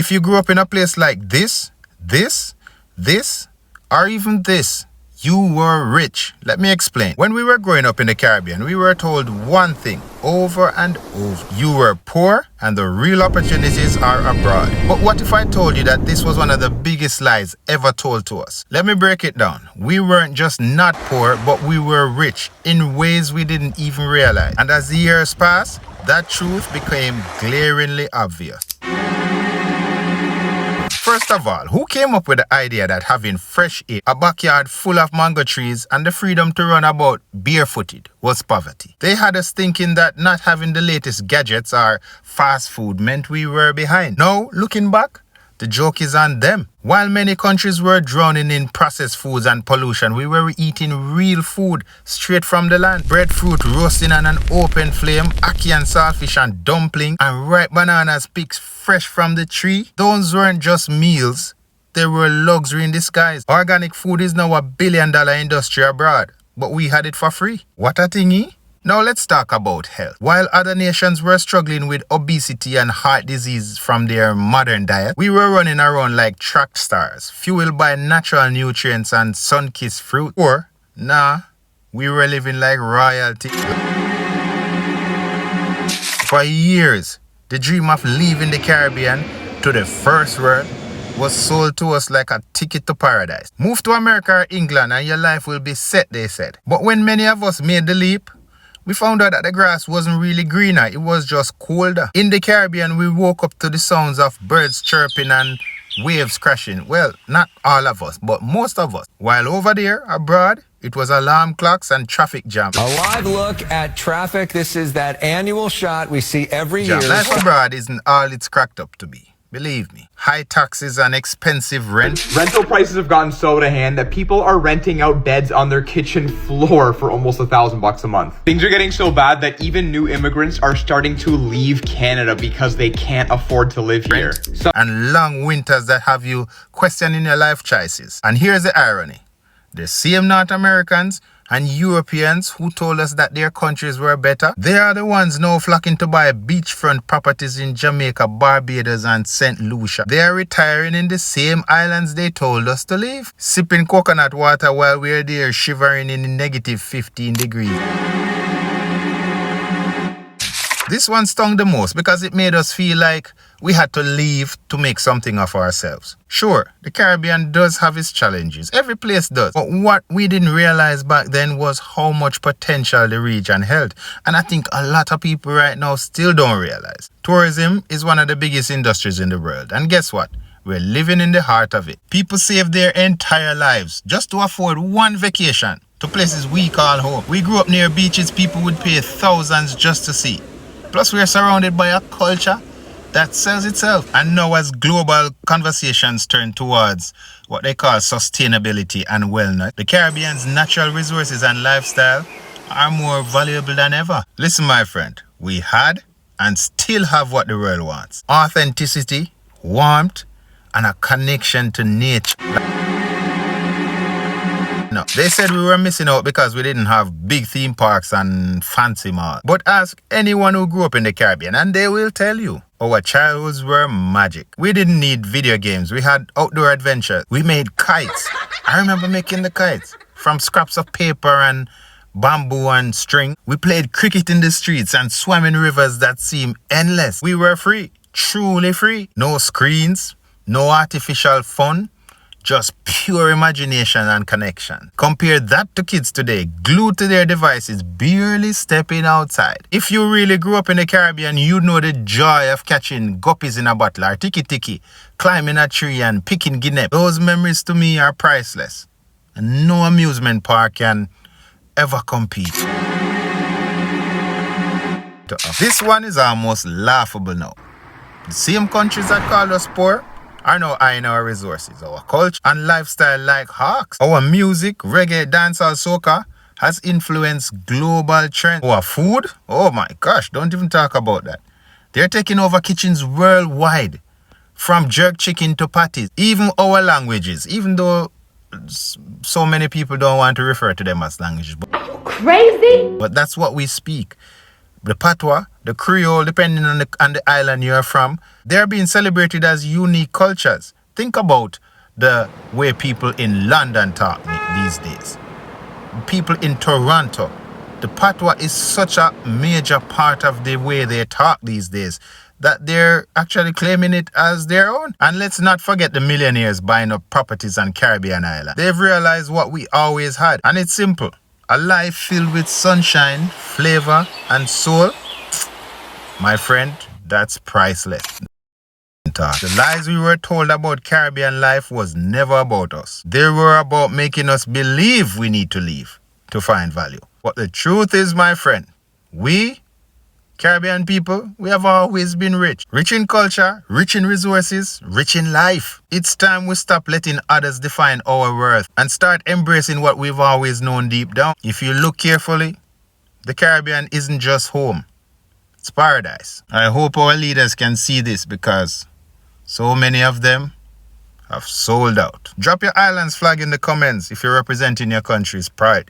If you grew up in a place like this, or even this, you were rich. Let me explain. When we were growing up in the Caribbean, we were told one thing over and over. You were poor and the real opportunities are abroad. But what if I told you that this was one of the biggest lies ever told to us? Let me break it down. We weren't just not poor, but we were rich in ways we didn't even realize. And as the years passed, that truth became glaringly obvious. First of all, who came up with the idea that having fresh air, a backyard full of mango trees, and the freedom to run about barefooted was poverty? They had us thinking that not having the latest gadgets or fast food meant we were behind. Now, looking back, the joke is on them. While many countries were drowning in processed foods and pollution, we were eating real food straight from the land. Breadfruit roasting on an open flame, ackee and saltfish and dumpling, and ripe bananas picked fresh from the tree. Those weren't just meals, they were luxury in disguise. Organic food is now $1 billion industry abroad, but we had it for free. What a thingy? Now let's talk about health. While other nations were struggling with obesity and heart disease from their modern diet, we were running around like track stars, fueled by natural nutrients and sun-kissed fruit. Or, we were living like royalty. For years, the dream of leaving the Caribbean to the first world was sold to us like a ticket to paradise. Move to America or England and your life will be set, they said. But when many of us made the leap, we found out that the grass wasn't really greener, it was just colder. In the Caribbean, we woke up to the sounds of birds chirping and waves crashing. Well, not all of us, but most of us. While over there, abroad, it was alarm clocks and traffic jams. A live look at traffic. This is that annual shot we see every year. Life abroad isn't all it's cracked up to be. Believe me, high taxes and expensive rent. Rental prices have gotten so out of hand that people are renting out beds on their kitchen floor for almost $1,000 a month. Things are getting so bad that even new immigrants are starting to leave Canada because they can't afford to live here. And long winters that have you questioning your life choices. And here's the irony. The same North Americans and Europeans who told us that their countries were better, they are the ones now flocking to buy beachfront properties in Jamaica, Barbados and St. Lucia. They are retiring in the same islands they told us to leave, sipping coconut water while we're there shivering in negative 15 degrees. This one stung the most because it made us feel like we had to leave to make something of ourselves. Sure, the Caribbean does have its challenges. Every place does. But what we didn't realize back then was how much potential the region held. And I think a lot of people right now still don't realize. Tourism is one of the biggest industries in the world. And guess what? We're living in the heart of it. People save their entire lives just to afford one vacation to places we call home. We grew up near beaches people would pay thousands just to see. Plus, we are surrounded by a culture that sells itself. And now as global conversations turn towards what they call sustainability and wellness, the Caribbean's natural resources and lifestyle are more valuable than ever. Listen, my friend, we had and still have what the world wants. Authenticity, warmth, and a connection to nature. No, they said we were missing out because we didn't have big theme parks and fancy malls. But ask anyone who grew up in the Caribbean and they will tell you our childhoods were magic. We didn't need video games. We had outdoor adventures. We made kites. I remember making the kites from scraps of paper and bamboo and string. We played cricket in the streets and swam in rivers that seemed endless. We were free, truly free. No screens, no artificial fun. Just pure imagination and connection. Compare that to kids today, glued to their devices, barely stepping outside. If you really grew up in the Caribbean, you'd know the joy of catching guppies in a bottle or tiki-tiki, climbing a tree and picking guinea. Those memories to me are priceless. And no amusement park can ever compete. This one is almost laughable now. The same countries that called us poor are now eyeing our resources, our culture and lifestyle like hawks. Our music, reggae, dancehall, soca has influenced global trends. Our food, oh my gosh, don't even talk about that. They're taking over kitchens worldwide, from jerk chicken to patties. Even our languages, even though so many people don't want to refer to them as languages. Are you crazy? But that's what we speak. the patois, the Creole, depending on the island you're from, they're being celebrated as unique cultures. Think about the way people in London talk these days. People in Toronto. The patois is such a major part of the way they talk these days that they're actually claiming it as their own. And let's not forget the millionaires buying up properties on Caribbean island. They've realized what we always had, and it's simple. A life filled with sunshine, flavor, and soul. My friend, that's priceless. The lies we were told about Caribbean life was never about us. They were about making us believe we need to leave to find value. But the truth is, my friend, we Caribbean people, we have always been rich. Rich in culture, rich in resources, rich in life. It's time we stop letting others define our worth and start embracing what we've always known deep down. If you look carefully, the Caribbean isn't just home. It's paradise. I hope our leaders can see this because so many of them have sold out. Drop your island's flag in the comments if you're representing your country's pride.